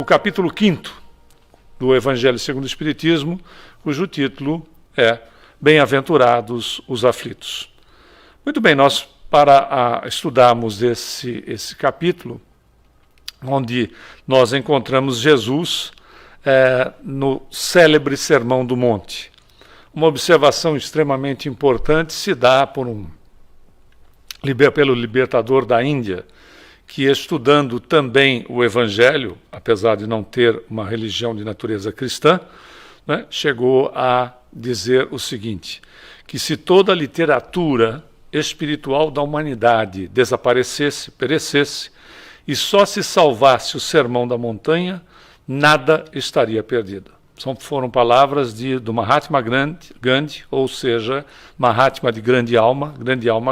capítulo 5º do Evangelho segundo o Espiritismo, cujo título é Bem-aventurados os aflitos. Muito bem, nós para estudarmos esse capítulo, onde nós encontramos Jesus no célebre Sermão do Monte. Uma observação extremamente importante se dá pelo libertador da Índia, que estudando também o Evangelho, apesar de não ter uma religião de natureza cristã, né, chegou a dizer o seguinte, que se toda a literatura espiritual da humanidade desaparecesse, perecesse, e só se salvasse o Sermão da Montanha, nada estaria perdido. Foram palavras do Mahatma Gandhi, ou seja, Mahatma de grande alma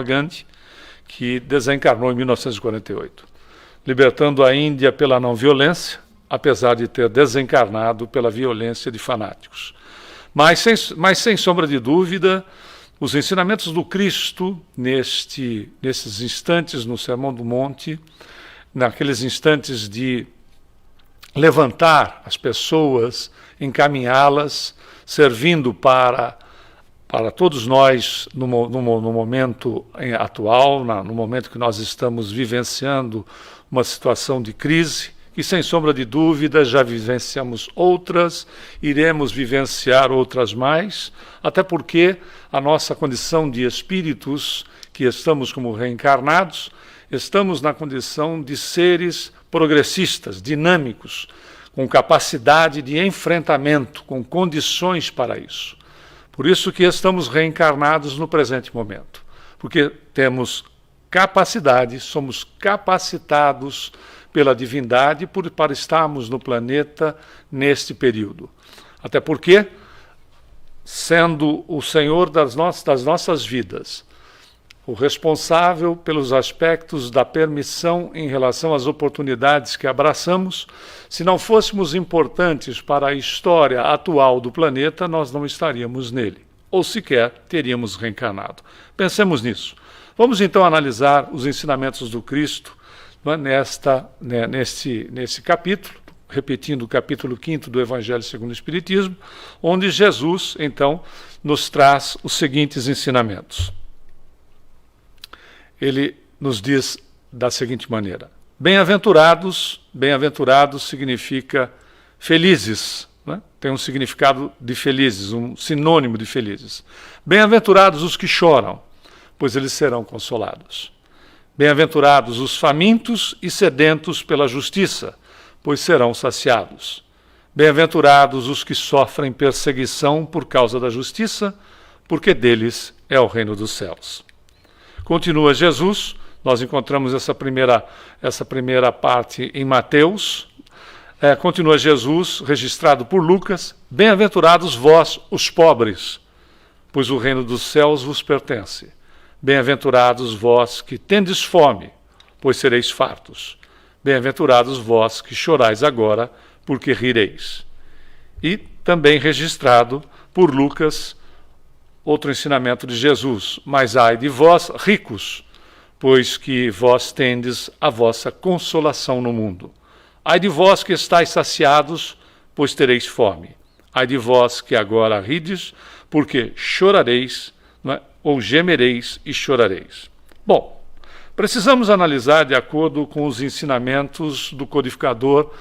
Gandhi, que desencarnou em 1948, libertando a Índia pela não violência, apesar de ter desencarnado pela violência de fanáticos. Mas sem sombra de dúvida, os ensinamentos do Cristo, nesses instantes no Sermão do Monte, naqueles instantes de levantar as pessoas, encaminhá-las, servindo para todos nós no momento atual, no momento que nós estamos vivenciando uma situação de crise, que sem sombra de dúvida já vivenciamos outras, iremos vivenciar outras mais, até porque a nossa condição de espíritos, que estamos como reencarnados, estamos na condição de seres progressistas, dinâmicos, com capacidade de enfrentamento, com condições para isso. Por isso que estamos reencarnados no presente momento, porque temos capacidade, somos capacitados pela divindade para estarmos no planeta neste período. Até porque, sendo o Senhor das nossas vidas, o responsável pelos aspectos da permissão em relação às oportunidades que abraçamos, se não fôssemos importantes para a história atual do planeta, nós não estaríamos nele, ou sequer teríamos reencarnado. Pensemos nisso. Vamos então analisar os ensinamentos do Cristo nesse capítulo, repetindo o capítulo 5º do Evangelho segundo o Espiritismo, onde Jesus, então, nos traz os seguintes ensinamentos. Ele nos diz da seguinte maneira: bem-aventurados significa felizes, né? Tem um significado de felizes, um sinônimo de felizes. Bem-aventurados os que choram, pois eles serão consolados. Bem-aventurados os famintos e sedentos pela justiça, pois serão saciados. Bem-aventurados os que sofrem perseguição por causa da justiça, porque deles é o reino dos céus. Continua Jesus, nós encontramos essa primeira parte em Mateus. Continua Jesus, registrado por Lucas: bem-aventurados vós, os pobres, pois o reino dos céus vos pertence. Bem-aventurados vós que tendes fome, pois sereis fartos. Bem-aventurados vós que chorais agora, porque rireis. E também registrado por Lucas, outro ensinamento de Jesus: mas ai de vós, ricos, pois que vós tendes a vossa consolação no mundo. Ai de vós que estáis saciados, pois tereis fome. Ai de vós que agora rides, porque chorareis, não é? Ou gemereis e chorareis. Bom, precisamos analisar de acordo com os ensinamentos do codificador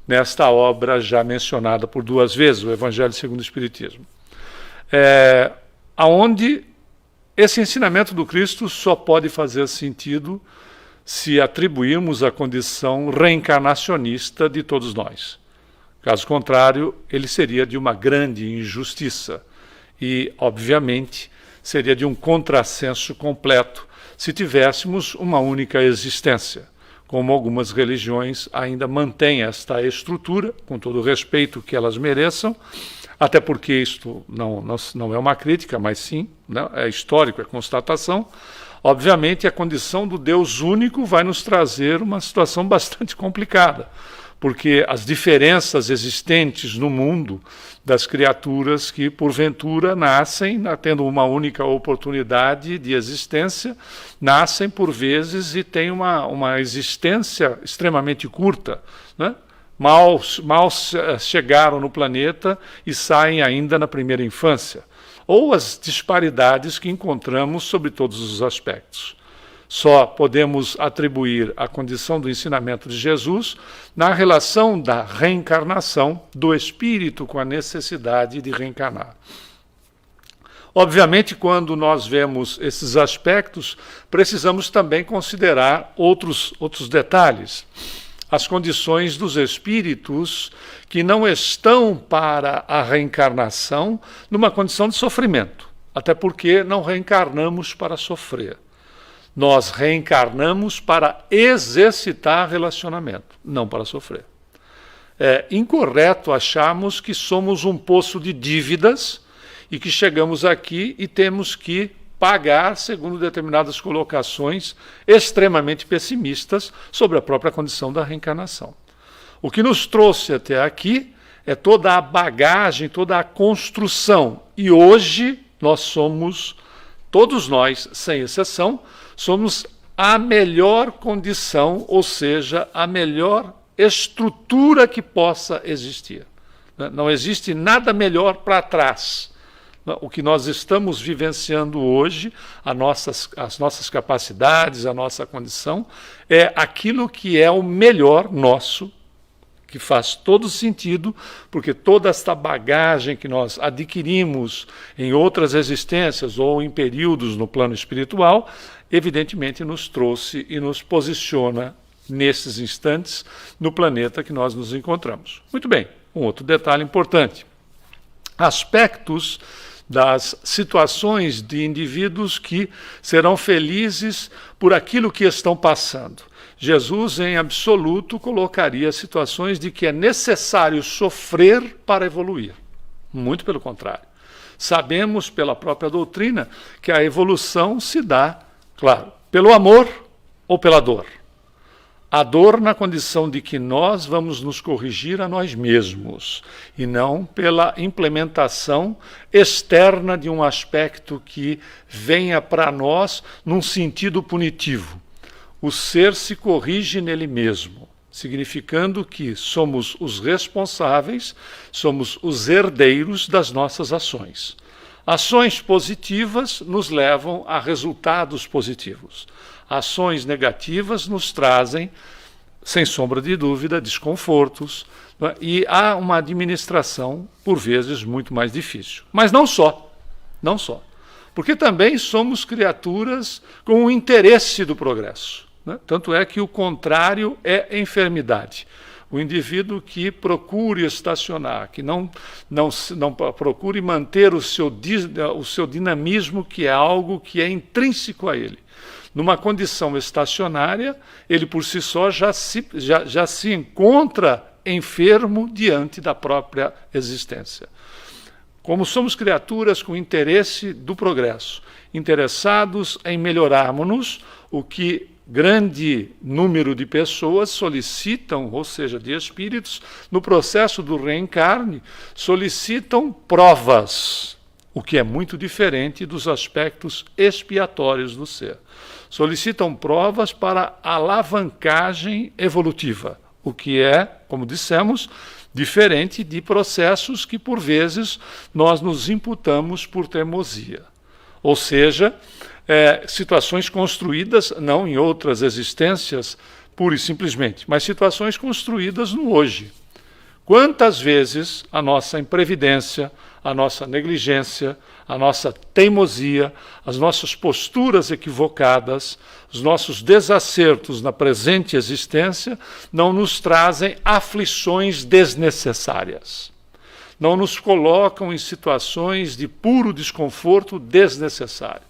nesta obra já mencionada por 2 vezes, o Evangelho segundo o Espiritismo. Aonde esse ensinamento do Cristo só pode fazer sentido se atribuirmos a condição reencarnacionista de todos nós. Caso contrário, ele seria de uma grande injustiça e, obviamente, seria de um contrassenso completo se tivéssemos uma única existência, como algumas religiões ainda mantêm esta estrutura, com todo o respeito que elas mereçam, até porque isto não é uma crítica, mas sim, né, é histórico, é constatação. Obviamente, a condição do Deus único vai nos trazer uma situação bastante complicada, porque as diferenças existentes no mundo das criaturas que, porventura, nascem, tendo uma única oportunidade de existência, nascem por vezes e têm uma existência extremamente curta, né? mal chegaram no planeta e saem ainda na primeira infância, ou as disparidades que encontramos sobre todos os aspectos. Só podemos atribuir a condição do ensinamento de Jesus na relação da reencarnação do espírito com a necessidade de reencarnar. Obviamente, quando nós vemos esses aspectos, precisamos também considerar outros detalhes. As condições dos espíritos que não estão para a reencarnação numa condição de sofrimento, até porque não reencarnamos para sofrer. Nós reencarnamos para exercitar relacionamento, não para sofrer. É incorreto acharmos que somos um poço de dívidas e que chegamos aqui e temos que pagar segundo determinadas colocações extremamente pessimistas sobre a própria condição da reencarnação. O que nos trouxe até aqui é toda a bagagem, toda a construção. E hoje nós somos, todos nós, sem exceção, somos a melhor condição, ou seja, a melhor estrutura que possa existir. Não existe nada melhor para trás. O que nós estamos vivenciando hoje, as nossas capacidades, a nossa condição, é aquilo que é o melhor nosso, que faz todo sentido, porque toda esta bagagem que nós adquirimos em outras existências ou em períodos no plano espiritual, evidentemente nos trouxe e nos posiciona nesses instantes no planeta que nós nos encontramos. Muito bem, um outro detalhe importante. Aspectos das situações de indivíduos que serão felizes por aquilo que estão passando. Jesus, em absoluto, colocaria situações de que é necessário sofrer para evoluir. Muito pelo contrário. Sabemos, pela própria doutrina, que a evolução se dá, claro, pelo amor ou pela dor. A dor na condição de que nós vamos nos corrigir a nós mesmos e não pela implementação externa de um aspecto que venha para nós num sentido punitivo. O ser se corrige nele mesmo, significando que somos os responsáveis, somos os herdeiros das nossas ações. Ações positivas nos levam a resultados positivos. Ações negativas nos trazem, sem sombra de dúvida, desconfortos, né? E há uma administração, por vezes, muito mais difícil. Mas não só, porque também somos criaturas com o interesse do progresso, né? Tanto é que o contrário é enfermidade. O indivíduo que procure estacionar, que não procure manter o seu dinamismo, que é algo que é intrínseco a ele. Numa condição estacionária, ele por si só já se encontra enfermo diante da própria existência. Como somos criaturas com interesse do progresso, interessados em melhorarmos-nos, o que grande número de pessoas solicitam, ou seja, de espíritos, no processo do reencarne, solicitam provas, o que é muito diferente dos aspectos expiatórios do ser. Solicitam provas para alavancagem evolutiva, o que é, como dissemos, diferente de processos que, por vezes, nós nos imputamos por teimosia. Ou seja, situações construídas, não em outras existências, pura e simplesmente, mas situações construídas no hoje. Quantas vezes a nossa imprevidência, a nossa negligência, a nossa teimosia, as nossas posturas equivocadas, os nossos desacertos na presente existência não nos trazem aflições desnecessárias. Não nos colocam em situações de puro desconforto desnecessário.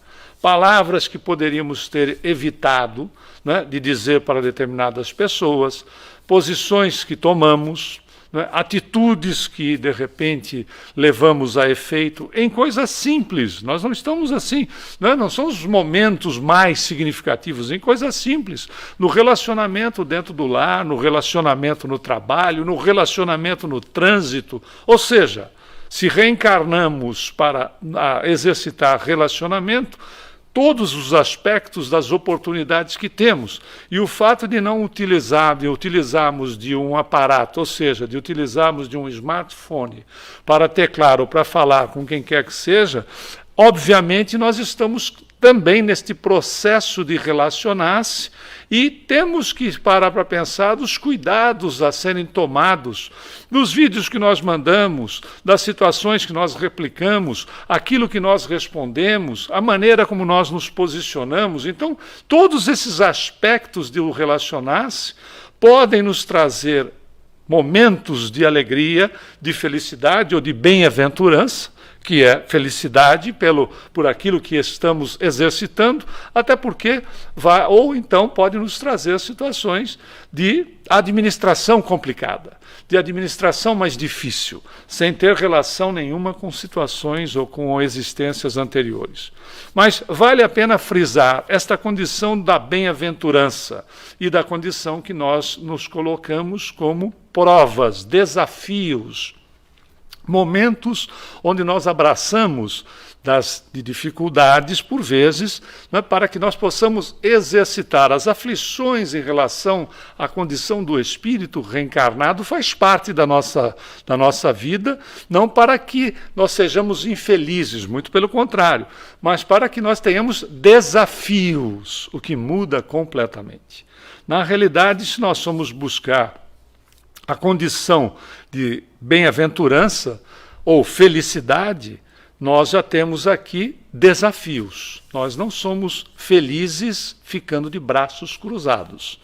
Palavras que poderíamos ter evitado, né, de dizer para determinadas pessoas, posições que tomamos, né, atitudes que, de repente, levamos a efeito em coisas simples. Nós não estamos assim, né, não são os momentos mais significativos, em coisas simples. No relacionamento dentro do lar, no relacionamento no trabalho, no relacionamento no trânsito. Ou seja, se reencarnamos para exercitar relacionamento, todos os aspectos das oportunidades que temos. E o fato de não utilizarmos de um aparato, ou seja, de utilizarmos de um smartphone para teclar ou para falar com quem quer que seja, obviamente nós estamos também neste processo de relacionar-se e temos que parar para pensar dos cuidados a serem tomados, dos vídeos que nós mandamos, das situações que nós replicamos, aquilo que nós respondemos, a maneira como nós nos posicionamos. Então, todos esses aspectos do relacionar-se podem nos trazer momentos de alegria, de felicidade ou de bem-aventurança, que é felicidade por aquilo que estamos exercitando, até porque ou então pode nos trazer situações de administração complicada, de administração mais difícil, sem ter relação nenhuma com situações ou com existências anteriores. Mas vale a pena frisar esta condição da bem-aventurança e da condição que nós nos colocamos como provas, desafios, momentos onde nós abraçamos de dificuldades, por vezes, né, para que nós possamos exercitar as aflições em relação à condição do espírito reencarnado, faz parte da nossa vida, não para que nós sejamos infelizes, muito pelo contrário, mas para que nós tenhamos desafios, o que muda completamente. Na realidade, se nós formos buscar a condição de bem-aventurança ou felicidade, nós já temos aqui desafios. Nós não somos felizes ficando de braços cruzados.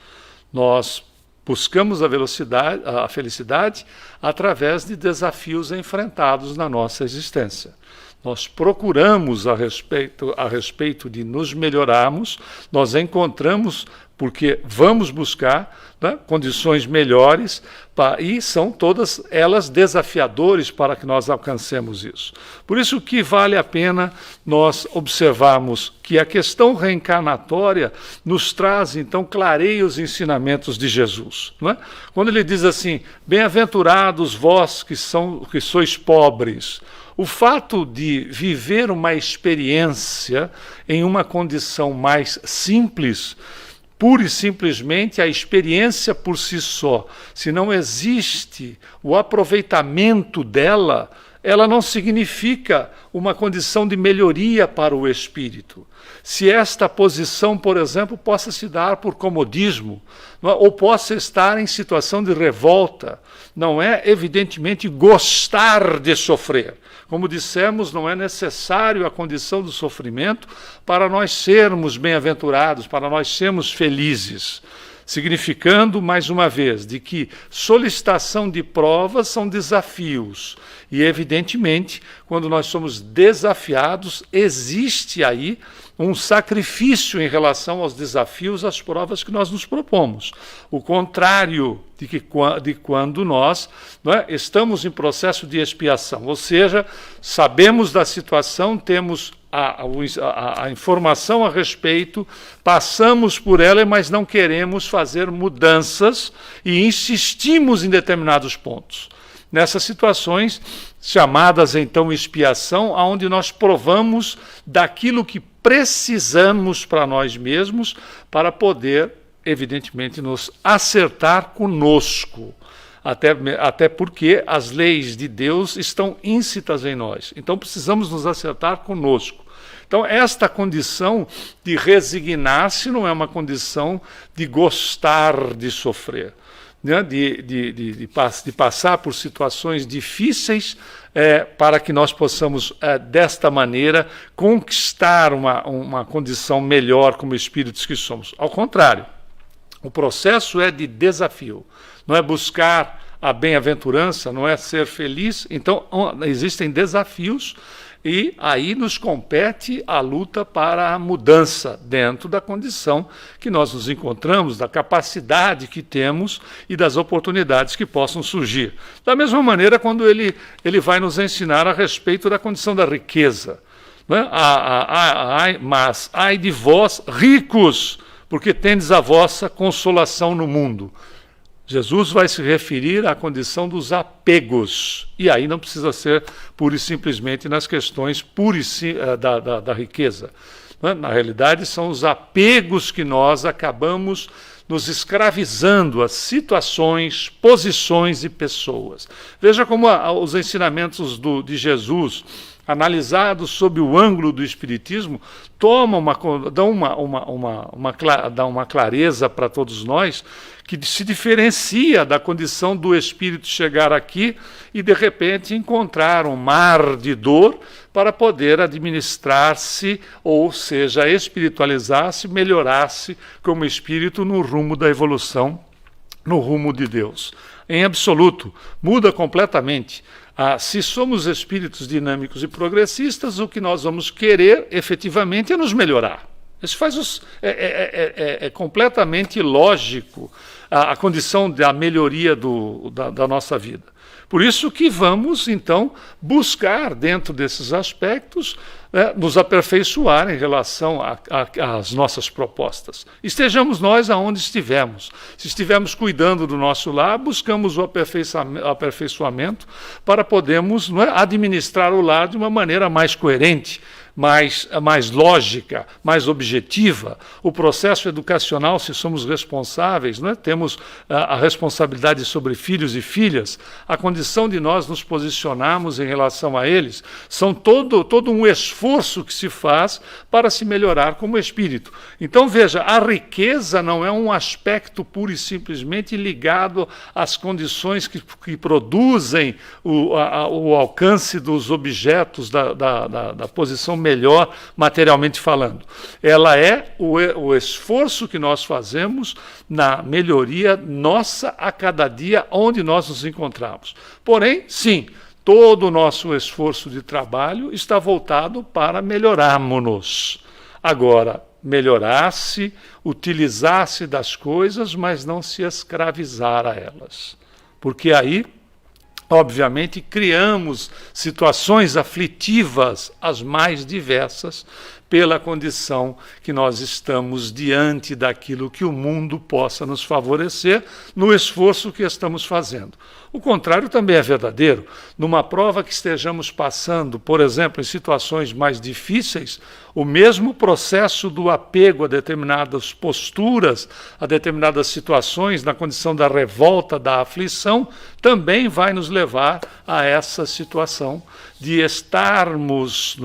Nós buscamos a felicidade através de desafios enfrentados na nossa existência. Nós procuramos a respeito de nos melhorarmos, nós encontramos porque vamos buscar, né, condições melhores e são todas elas desafiadores para que nós alcancemos isso. Por isso que vale a pena nós observarmos que a questão reencarnatória nos traz, então, clareia os ensinamentos de Jesus. Não é? Quando ele diz assim, bem-aventurados vós que sois pobres, o fato de viver uma experiência em uma condição mais simples, pura e simplesmente a experiência por si só, se não existe o aproveitamento dela, ela não significa uma condição de melhoria para o espírito. Se esta posição, por exemplo, possa se dar por comodismo, ou possa estar em situação de revolta, não é, evidentemente, gostar de sofrer. Como dissemos, não é necessário a condição do sofrimento para nós sermos bem-aventurados, para nós sermos felizes. Significando, mais uma vez, de que solicitação de provas são desafios. E, evidentemente, quando nós somos desafiados, existe aí um sacrifício em relação aos desafios, às provas que nós nos propomos. O contrário de quando nós, não é, estamos em processo de expiação, ou seja, sabemos da situação, temos a informação a respeito, passamos por ela, mas não queremos fazer mudanças e insistimos em determinados pontos. Nessas situações, chamadas então expiação, onde nós provamos daquilo que precisamos para nós mesmos para poder, evidentemente, nos acertar conosco. Até porque as leis de Deus estão íncitas em nós. Então precisamos nos acertar conosco. Então esta condição de resignar-se não é uma condição de gostar de sofrer, né? de passar por situações difíceis para que nós possamos, desta maneira, conquistar uma condição melhor como espíritos que somos. Ao contrário, o processo é de desafio, não é buscar a bem-aventurança, não é ser feliz. Então, existem desafios e aí nos compete a luta para a mudança dentro da condição que nós nos encontramos, da capacidade que temos e das oportunidades que possam surgir. Da mesma maneira, quando ele vai nos ensinar a respeito da condição da riqueza. Né? Mas ai de vós, ricos, porque tendes a vossa consolação no mundo. Jesus vai se referir à condição dos apegos, e aí não precisa ser pura e simplesmente nas questões da riqueza. né? Na realidade, são os apegos que nós acabamos nos escravizando a situações, posições e pessoas. Veja como os ensinamentos de Jesus, analisados sob o ângulo do Espiritismo, dão uma clareza para todos nós, que se diferencia da condição do espírito chegar aqui e, de repente, encontrar um mar de dor para poder administrar-se, ou seja, espiritualizar-se, melhorar-se como espírito no rumo da evolução, no rumo de Deus. Em absoluto, muda completamente. Se somos espíritos dinâmicos e progressistas, o que nós vamos querer, efetivamente, é nos melhorar. Isso é completamente lógico a condição da melhoria da nossa vida. Por isso que vamos, então, buscar, dentro desses aspectos, nos aperfeiçoar em relação às nossas propostas. Estejamos nós aonde estivermos. Se estivermos cuidando do nosso lar, buscamos o aperfeiçoamento para podermos administrar o lar de uma maneira mais coerente, mais lógica, mais objetiva. O processo educacional, se somos responsáveis, temos a responsabilidade sobre filhos e filhas, a condição de nós nos posicionarmos em relação a eles, são todo um esforço que se faz para se melhorar como espírito. Então, veja, a riqueza não é um aspecto pura e simplesmente ligado às condições que produzem o alcance dos objetos da posição melhor, materialmente falando. Ela é o esforço que nós fazemos na melhoria nossa a cada dia onde nós nos encontramos. Porém, sim, todo o nosso esforço de trabalho está voltado para melhorarmos-nos. Agora, melhorar-se, utilizar-se das coisas, mas não se escravizar a elas. Porque aí, obviamente, criamos situações aflitivas as mais diversas pela condição que nós estamos diante daquilo que o mundo possa nos favorecer no esforço que estamos fazendo. O contrário também é verdadeiro. Numa prova que estejamos passando, por exemplo, em situações mais difíceis, o mesmo processo do apego a determinadas posturas, a determinadas situações, na condição da revolta, da aflição, também vai nos levar a essa situação de estarmos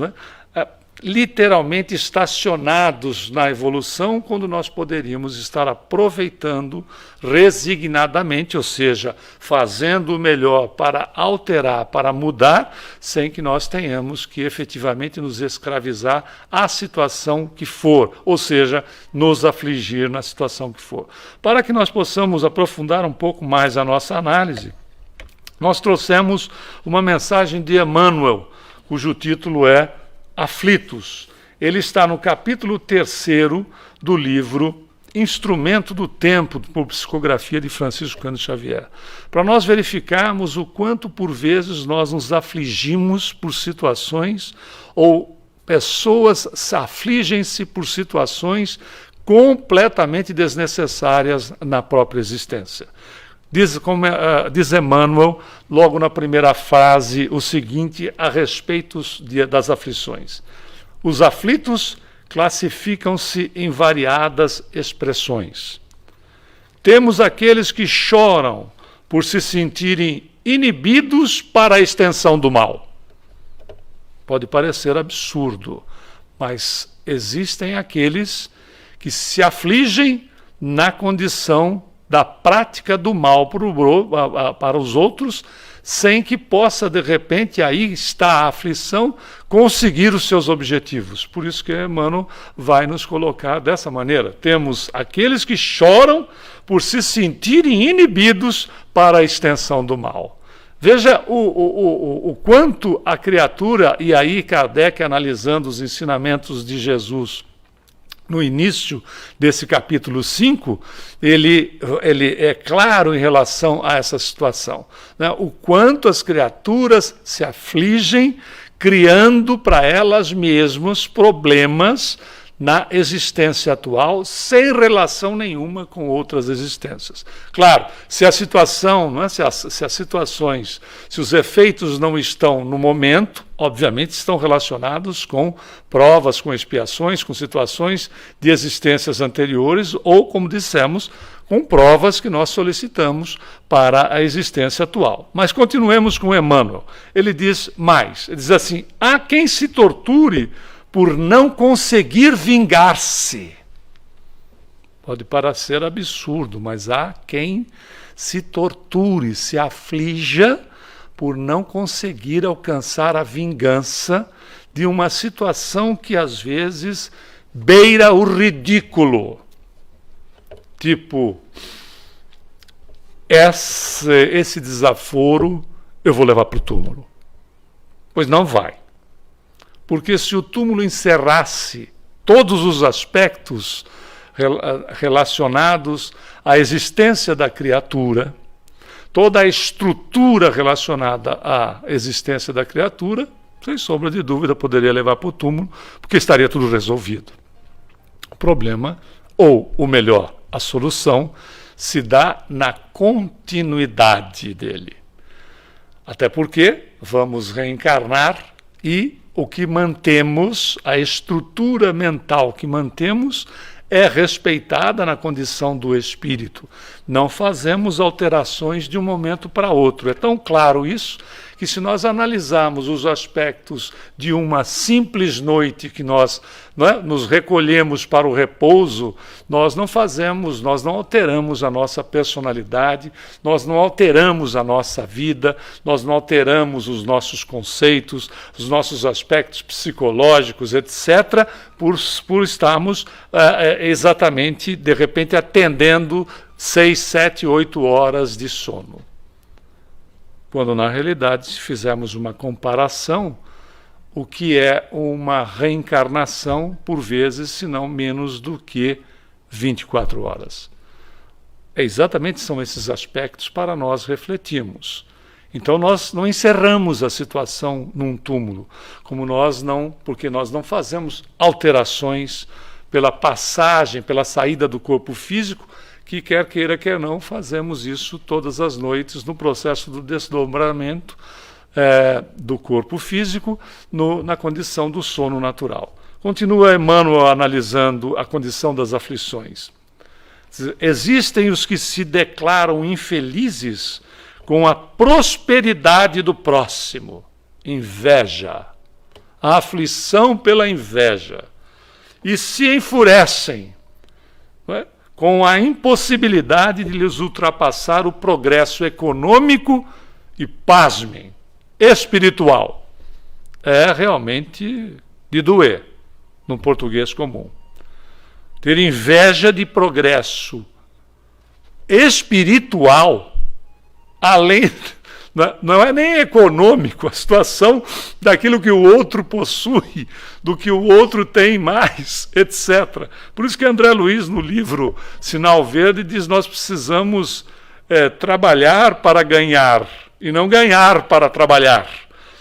literalmente estacionados na evolução, quando nós poderíamos estar aproveitando resignadamente, ou seja, fazendo o melhor para alterar, para mudar, sem que nós tenhamos que efetivamente nos escravizar à situação que for, ou seja, nos afligir na situação que for. Para que nós possamos aprofundar um pouco mais a nossa análise, nós trouxemos uma mensagem de Emmanuel, cujo título é Aflitos. Ele está no capítulo 3º do livro Instrumento do Tempo, por psicografia de Francisco Cândido Xavier, para nós verificarmos o quanto por vezes nós nos afligimos por situações, ou pessoas afligem-se por situações completamente desnecessárias na própria existência. Diz Emmanuel, logo na primeira frase, o seguinte a respeito das aflições. Os aflitos classificam-se em variadas expressões. Temos aqueles que choram por se sentirem inibidos para a extensão do mal. Pode parecer absurdo, mas existem aqueles que se afligem na condição da prática do mal para os outros, sem que possa, de repente, aí está a aflição, conseguir os seus objetivos. Por isso que Emmanuel vai nos colocar dessa maneira. Temos aqueles que choram por se sentirem inibidos para a extensão do mal. Veja o quanto a criatura, e aí Kardec, analisando os ensinamentos de Jesus, no início desse capítulo 5, ele é claro em relação a essa situação, o quanto as criaturas se afligem, criando para elas mesmas problemas na existência atual, sem relação nenhuma com outras existências. Claro, se a situação, não é? se as situações, se os efeitos não estão no momento, obviamente estão relacionados com provas, com expiações, com situações de existências anteriores ou, como dissemos, com provas que nós solicitamos para a existência atual. Mas continuemos com Emmanuel. Ele diz mais, ele diz assim: há quem se torture por não conseguir vingar-se. Pode parecer absurdo, mas há quem se torture, se aflija por não conseguir alcançar a vingança de uma situação que às vezes beira o ridículo. Tipo, esse desaforo eu vou levar para o túmulo. Pois não vai. Porque se o túmulo encerrasse todos os aspectos relacionados à existência da criatura, toda a estrutura relacionada à existência da criatura, sem sombra de dúvida, poderia levar para o túmulo, porque estaria tudo resolvido. O problema, ou o melhor, a solução, se dá na continuidade dele. Até porque vamos reencarnar e o que mantemos, a estrutura mental que mantemos, é respeitada na condição do espírito. Não fazemos alterações de um momento para outro. É tão claro isso que, se nós analisarmos os aspectos de uma simples noite que nós nos recolhemos para o repouso, nós não alteramos a nossa personalidade, nós não alteramos a nossa vida, nós não alteramos os nossos conceitos, os nossos aspectos psicológicos, etc., por estarmos exatamente, de repente, atendendo 6, 7, 8 horas de sono. Quando, na realidade, se fizermos uma comparação, o que é uma reencarnação, por vezes, se não menos do que 24 horas. Exatamente são esses aspectos para nós refletirmos. Então nós não encerramos a situação num túmulo, porque nós não fazemos alterações pela passagem, pela saída do corpo físico, que quer queira, quer não, fazemos isso todas as noites no processo do desdobramento do corpo físico na condição do sono natural. Continua Emmanuel analisando a condição das aflições. Existem os que se declaram infelizes com a prosperidade do próximo. Inveja. A aflição pela inveja. E se enfurecem, não é? Com a impossibilidade de lhes ultrapassar o progresso econômico e, pasmem, espiritual. É realmente de doer, no português comum. Ter inveja de progresso espiritual, além, não é nem econômico, a situação daquilo que o outro possui, do que o outro tem mais, etc. Por isso que André Luiz, no livro Sinal Verde, diz: nós precisamos trabalhar para ganhar, e não ganhar para trabalhar.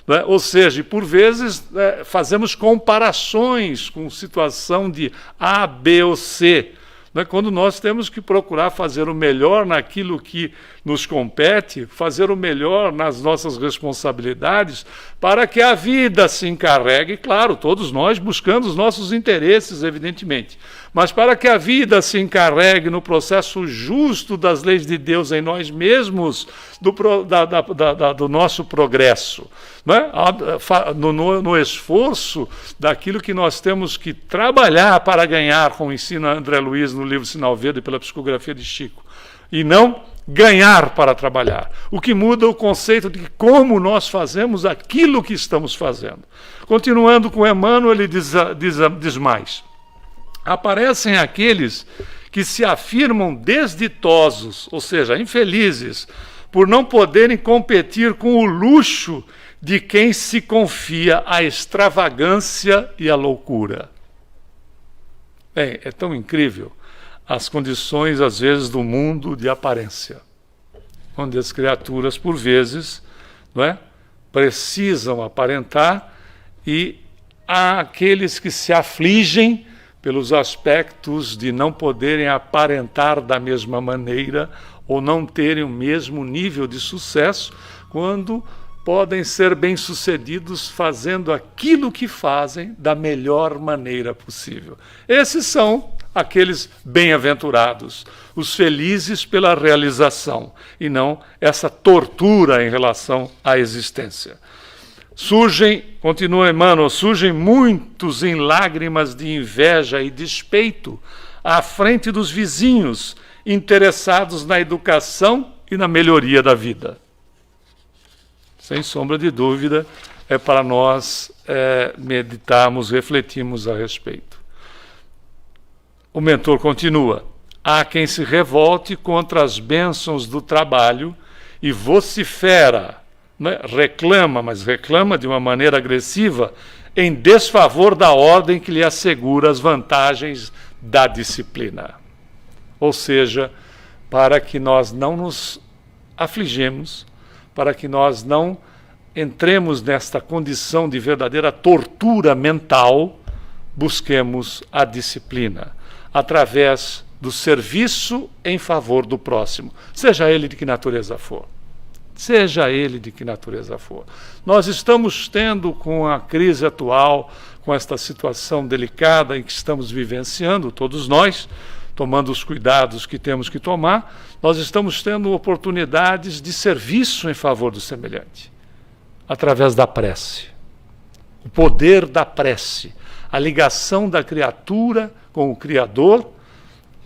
Né? Ou seja, por vezes fazemos comparações com situação de A, B ou C, né? Quando nós temos que procurar fazer o melhor naquilo que nos compete, fazer o melhor nas nossas responsabilidades, para que a vida se encarregue, claro, todos nós buscando os nossos interesses, evidentemente, mas para que a vida se encarregue no processo justo das leis de Deus em nós mesmos, do nosso progresso, né? No esforço daquilo que nós temos que trabalhar para ganhar, como ensina André Luiz no livro Sinal Verde pela psicografia de Chico, e não ganhar para trabalhar, o que muda o conceito de como nós fazemos aquilo que estamos fazendo. Continuando com Emmanuel, ele diz mais: aparecem aqueles que se afirmam desditosos, ou seja, infelizes, por não poderem competir com o luxo de quem se confia à extravagância e à loucura. Bem, é tão incrível as condições, às vezes, do mundo de aparência, onde as criaturas, por vezes, precisam aparentar, e há aqueles que se afligem pelos aspectos de não poderem aparentar da mesma maneira ou não terem o mesmo nível de sucesso, quando podem ser bem-sucedidos fazendo aquilo que fazem da melhor maneira possível. Esses são aqueles bem-aventurados, os felizes pela realização, e não essa tortura em relação à existência. Continua Emmanuel, surgem muitos em lágrimas de inveja e despeito à frente dos vizinhos, interessados na educação e na melhoria da vida. Sem sombra de dúvida, é para nós meditarmos, refletirmos a respeito. O mentor continua: há quem se revolte contra as bênçãos do trabalho e vocifera, né? Reclama, mas reclama de uma maneira agressiva, em desfavor da ordem que lhe assegura as vantagens da disciplina. Ou seja, para que nós não nos afligemos, para que nós não entremos nesta condição de verdadeira tortura mental, busquemos a disciplina, através do serviço em favor do próximo, seja ele de que natureza for. Seja ele de que natureza for. Nós estamos tendo, com a crise atual, com esta situação delicada em que estamos vivenciando, todos nós, tomando os cuidados que temos que tomar, nós estamos tendo oportunidades de serviço em favor do semelhante, através da prece. O poder da prece, a ligação da criatura com o Criador,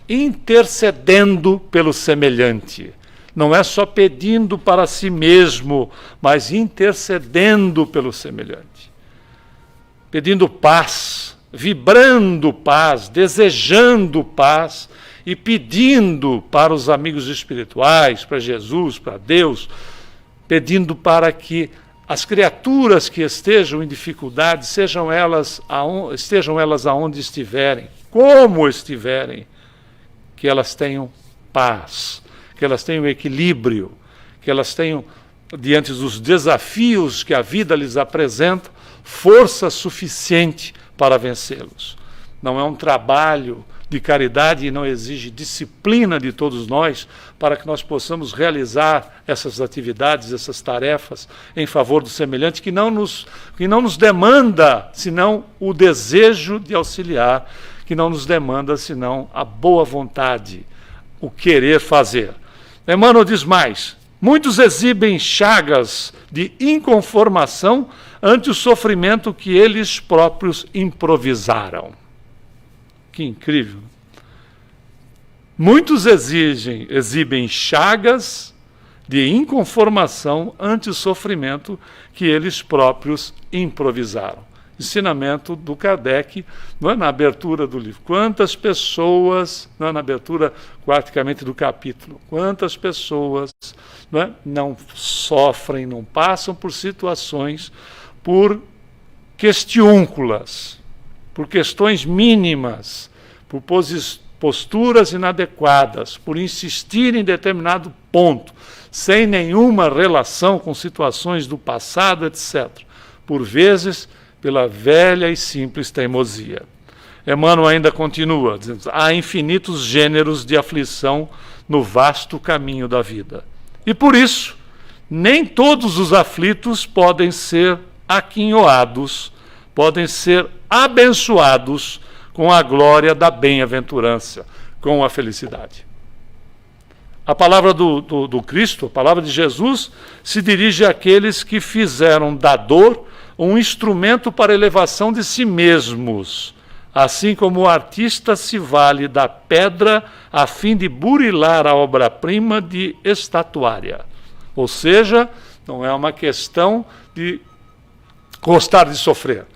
intercedendo pelo semelhante. Não é só pedindo para si mesmo, mas intercedendo pelo semelhante. Pedindo paz, vibrando paz, desejando paz e pedindo para os amigos espirituais, para Jesus, para Deus, pedindo para que as criaturas que estejam em dificuldade, estejam elas aonde estiverem, como estiverem, que elas tenham paz, que elas tenham equilíbrio, que elas tenham, diante dos desafios que a vida lhes apresenta, força suficiente para vencê-los. Não é um trabalho de caridade e não exige disciplina de todos nós para que nós possamos realizar essas atividades, essas tarefas em favor do semelhante, que não nos demanda senão o desejo de auxiliar, que não nos demanda senão a boa vontade, o querer fazer. Emmanuel diz mais: muitos exibem chagas de inconformação ante o sofrimento que eles próprios improvisaram. Que incrível! Muitos exibem chagas de inconformação ante o sofrimento que eles próprios improvisaram. Ensinamento do Kardec, não é, na abertura do livro. Quantas pessoas, não é, na abertura praticamente do capítulo, quantas pessoas não sofrem, não passam por situações, por questiúnculas, por questões mínimas, por posturas inadequadas, por insistir em determinado ponto, sem nenhuma relação com situações do passado, etc. Por vezes, pela velha e simples teimosia. Emmanuel ainda continua, dizendo: há infinitos gêneros de aflição no vasto caminho da vida. E por isso, nem todos os aflitos podem ser aquinhoados, podem ser abençoados com a glória da bem-aventurança, com a felicidade. A palavra do Cristo, a palavra de Jesus, se dirige àqueles que fizeram da dor um instrumento para a elevação de si mesmos, assim como o artista se vale da pedra a fim de burilar a obra-prima de estatuária. Ou seja, não é uma questão de gostar de sofrer,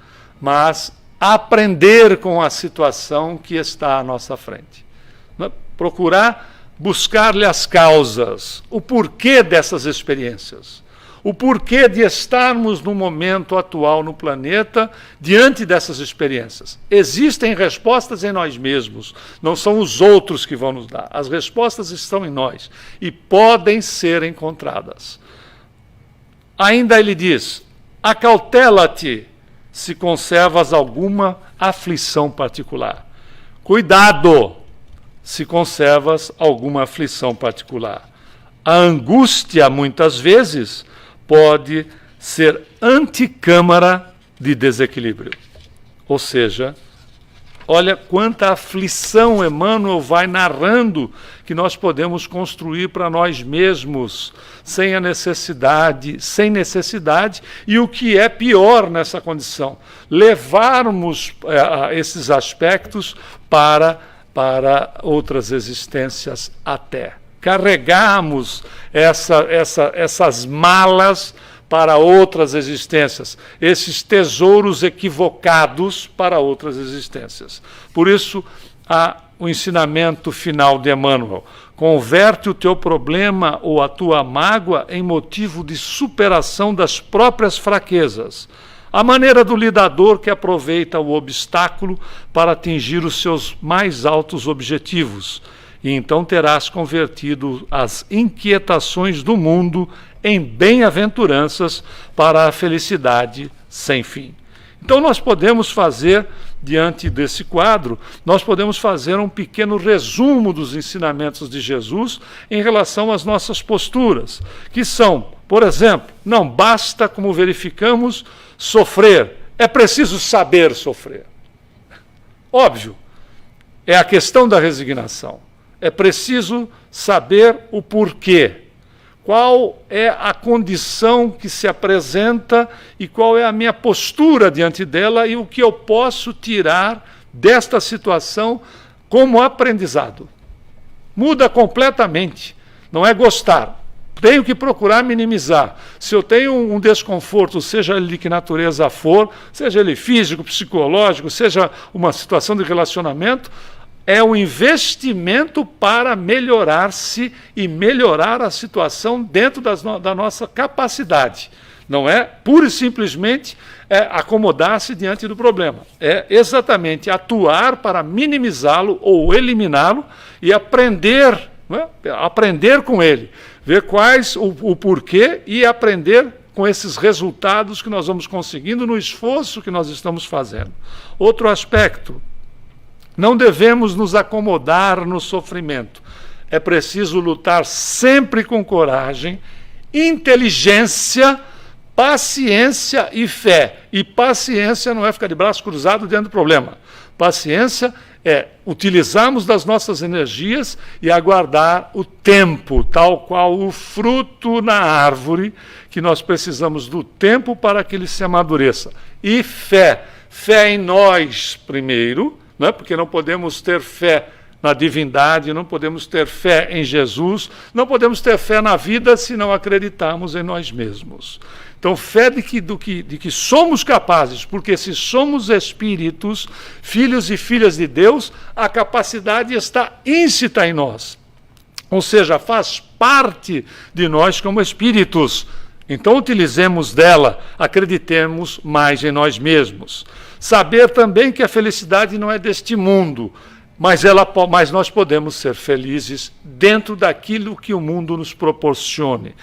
mas aprender com a situação que está à nossa frente. Procurar buscar-lhe as causas, o porquê dessas experiências, o porquê de estarmos no momento atual no planeta diante dessas experiências. Existem respostas em nós mesmos, não são os outros que vão nos dar. As respostas estão em nós e podem ser encontradas. Ainda ele diz: acautela-te se conservas alguma aflição particular. Cuidado se conservas alguma aflição particular. A angústia, muitas vezes, pode ser anticâmara de desequilíbrio. Ou seja, olha quanta aflição Emmanuel vai narrando que nós podemos construir para nós mesmos, sem necessidade, e o que é pior nessa condição, levarmos esses aspectos para outras existências até. Carregarmos essas malas para outras existências, esses tesouros equivocados para outras existências. Por isso, o ensinamento final de Emmanuel: converte o teu problema ou a tua mágoa em motivo de superação das próprias fraquezas, a maneira do lidador que aproveita o obstáculo para atingir os seus mais altos objetivos. E então terás convertido as inquietações do mundo em bem-aventuranças para a felicidade sem fim. Então nós podemos fazer, diante desse quadro, nós podemos fazer um pequeno resumo dos ensinamentos de Jesus em relação às nossas posturas, que são, por exemplo, não basta, como verificamos, sofrer, é preciso saber sofrer. Óbvio, é a questão da resignação. É preciso saber o porquê. Qual é a condição que se apresenta e qual é a minha postura diante dela e o que eu posso tirar desta situação como aprendizado. Muda completamente. Não é gostar. Tenho que procurar minimizar. Se eu tenho um desconforto, seja ele de que natureza for, seja ele físico, psicológico, seja uma situação de relacionamento, é um investimento para melhorar-se e melhorar a situação dentro da nossa capacidade. Não é pura e simplesmente acomodar-se diante do problema. É exatamente atuar para minimizá-lo ou eliminá-lo e aprender, aprender com ele, ver quais o porquê e aprender com esses resultados que nós vamos conseguindo no esforço que nós estamos fazendo. Outro aspecto: não devemos nos acomodar no sofrimento. É preciso lutar sempre com coragem, inteligência, paciência e fé. E paciência não é ficar de braço cruzado diante do problema. Paciência é utilizarmos das nossas energias e aguardar o tempo, tal qual o fruto na árvore, que nós precisamos do tempo para que ele se amadureça. E fé. Fé em nós primeiro, porque não podemos ter fé na divindade, não podemos ter fé em Jesus, não podemos ter fé na vida se não acreditarmos em nós mesmos. Então, fé de que somos capazes, porque se somos espíritos, filhos e filhas de Deus, a capacidade está íncita em nós. Ou seja, faz parte de nós como espíritos. Então, utilizemos dela, acreditemos mais em nós mesmos. Saber também que a felicidade não é deste mundo, mas nós podemos ser felizes dentro daquilo que o mundo nos proporcione,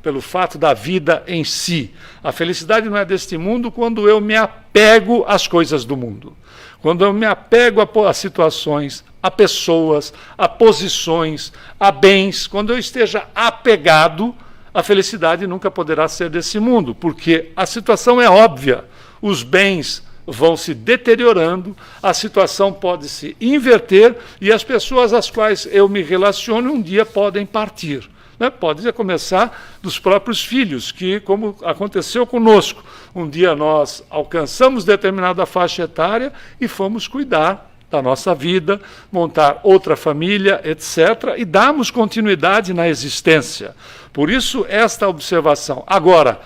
pelo fato da vida em si. A felicidade não é deste mundo quando eu me apego às coisas do mundo, quando eu me apego a situações, a pessoas, a posições, a bens. Quando eu esteja apegado, a felicidade nunca poderá ser desse mundo, porque a situação é óbvia, os bens vão se deteriorando, a situação pode se inverter e as pessoas às quais eu me relaciono um dia podem partir. Pode começar dos próprios filhos, que, como aconteceu conosco, um dia nós alcançamos determinada faixa etária e fomos cuidar da nossa vida, montar outra família, etc., e darmos continuidade na existência. Por isso, esta observação. Agora,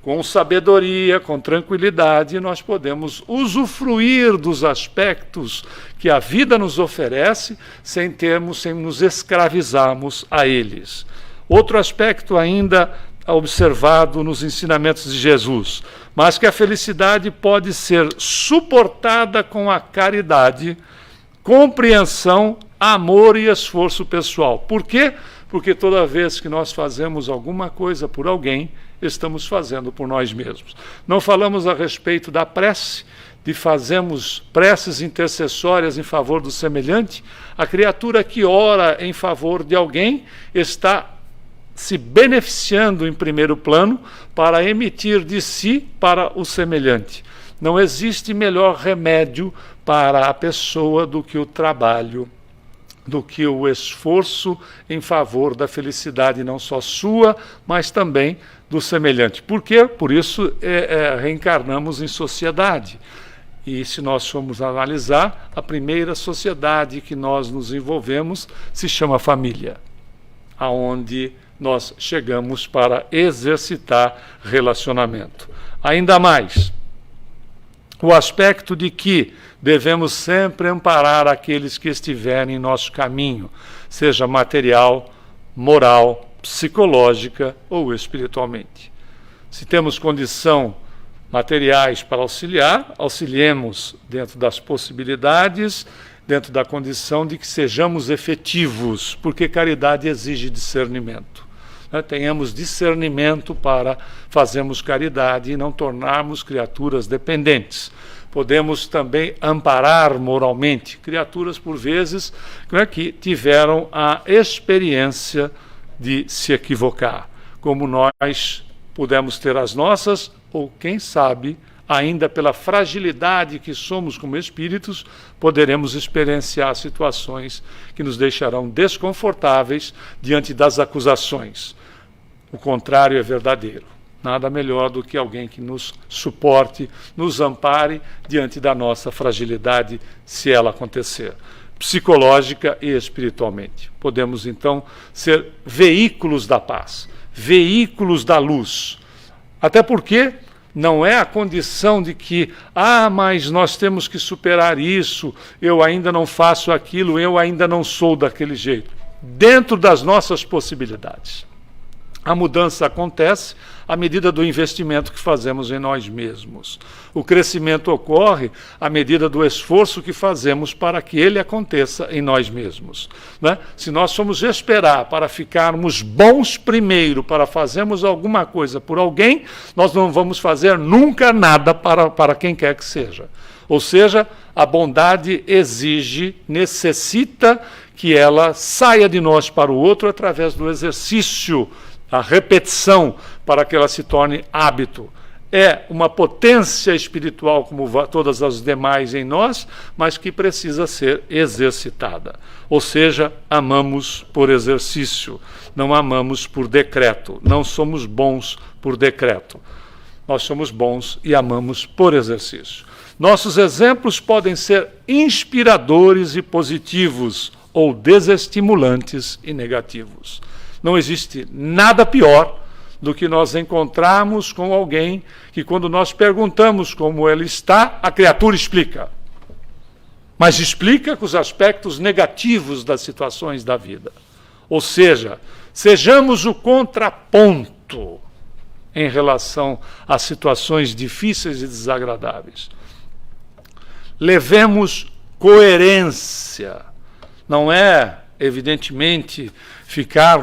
com sabedoria, com tranquilidade, nós podemos usufruir dos aspectos que a vida nos oferece sem nos escravizarmos a eles. Outro aspecto ainda observado nos ensinamentos de Jesus, mas que a felicidade pode ser suportada com a caridade, compreensão, amor e esforço pessoal. Por quê? Porque toda vez que nós fazemos alguma coisa por alguém, estamos fazendo por nós mesmos. Não falamos a respeito da prece, de fazermos preces intercessórias em favor do semelhante, a criatura que ora em favor de alguém está se beneficiando em primeiro plano para emitir de si para o semelhante. Não existe melhor remédio para a pessoa do que o trabalho, do que o esforço em favor da felicidade não só sua, mas também do semelhante. Por quê? Por isso reencarnamos em sociedade. E se nós formos analisar, a primeira sociedade que nós nos envolvemos se chama família, aonde nós chegamos para exercitar relacionamento. Ainda mais, o aspecto de que devemos sempre amparar aqueles que estiverem em nosso caminho, seja material, moral, psicológica ou espiritualmente. Se temos condição materiais para auxiliar, auxiliemos dentro das possibilidades, dentro da condição de que sejamos efetivos, porque caridade exige discernimento. Tenhamos discernimento para fazermos caridade e não tornarmos criaturas dependentes. Podemos também amparar moralmente criaturas, por vezes, que tiveram a experiência de se equivocar, como nós pudemos ter as nossas, ou quem sabe, ainda pela fragilidade que somos como espíritos, poderemos experienciar situações que nos deixarão desconfortáveis diante das acusações. O contrário é verdadeiro. Nada melhor do que alguém que nos suporte, nos ampare diante da nossa fragilidade, se ela acontecer, psicológica e espiritualmente. Podemos, então, ser veículos da paz, veículos da luz. Até porque não é a condição de que, mas nós temos que superar isso, eu ainda não faço aquilo, eu ainda não sou daquele jeito. Dentro das nossas possibilidades. A mudança acontece à medida do investimento que fazemos em nós mesmos. O crescimento ocorre à medida do esforço que fazemos para que ele aconteça em nós mesmos. Né? Se nós formos esperar para ficarmos bons primeiro, para fazermos alguma coisa por alguém, nós não vamos fazer nunca nada para quem quer que seja. Ou seja, a bondade exige, necessita que ela saia de nós para o outro através do exercício, a repetição, para que ela se torne hábito. É uma potência espiritual como todas as demais em nós, mas que precisa ser exercitada. Ou seja, amamos por exercício, não amamos por decreto. Não somos bons por decreto. Nós somos bons e amamos por exercício. Nossos exemplos podem ser inspiradores e positivos, ou desestimulantes e negativos. Não existe nada pior do que nós encontrarmos com alguém que, quando nós perguntamos como ele está, a criatura explica. Mas explica com os aspectos negativos das situações da vida. Ou seja, sejamos o contraponto em relação às situações difíceis e desagradáveis. Levemos coerência. Não é, evidentemente, ficar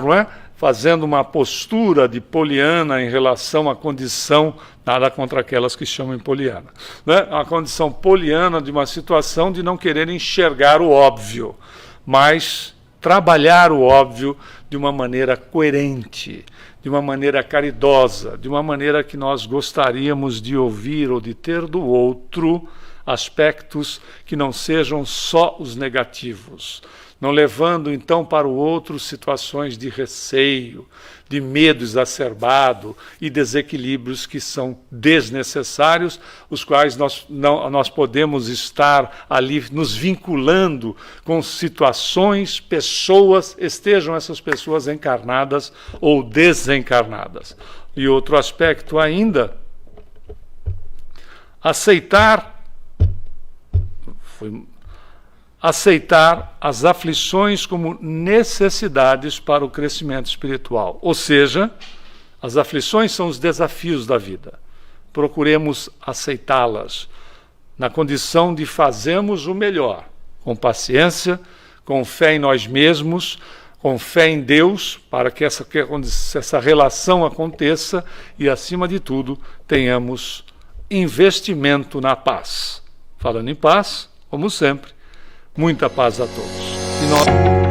fazendo uma postura de poliana em relação à condição, nada contra aquelas que chamam poliana, a condição poliana de uma situação de não querer enxergar o óbvio, mas trabalhar o óbvio de uma maneira coerente, de uma maneira caridosa, de uma maneira que nós gostaríamos de ouvir ou de ter do outro aspectos que não sejam só os negativos, não levando então para o outro situações de receio, de medo exacerbado e desequilíbrios que são desnecessários, os quais nós podemos estar ali nos vinculando com situações, pessoas, estejam essas pessoas encarnadas ou desencarnadas. E outro aspecto ainda, aceitar as aflições como necessidades para o crescimento espiritual. Ou seja, as aflições são os desafios da vida. Procuremos aceitá-las na condição de fazermos o melhor, com paciência, com fé em nós mesmos, com fé em Deus, para que essa relação aconteça e, acima de tudo, tenhamos investimento na paz. Falando em paz, como sempre, muita paz a todos. E nós...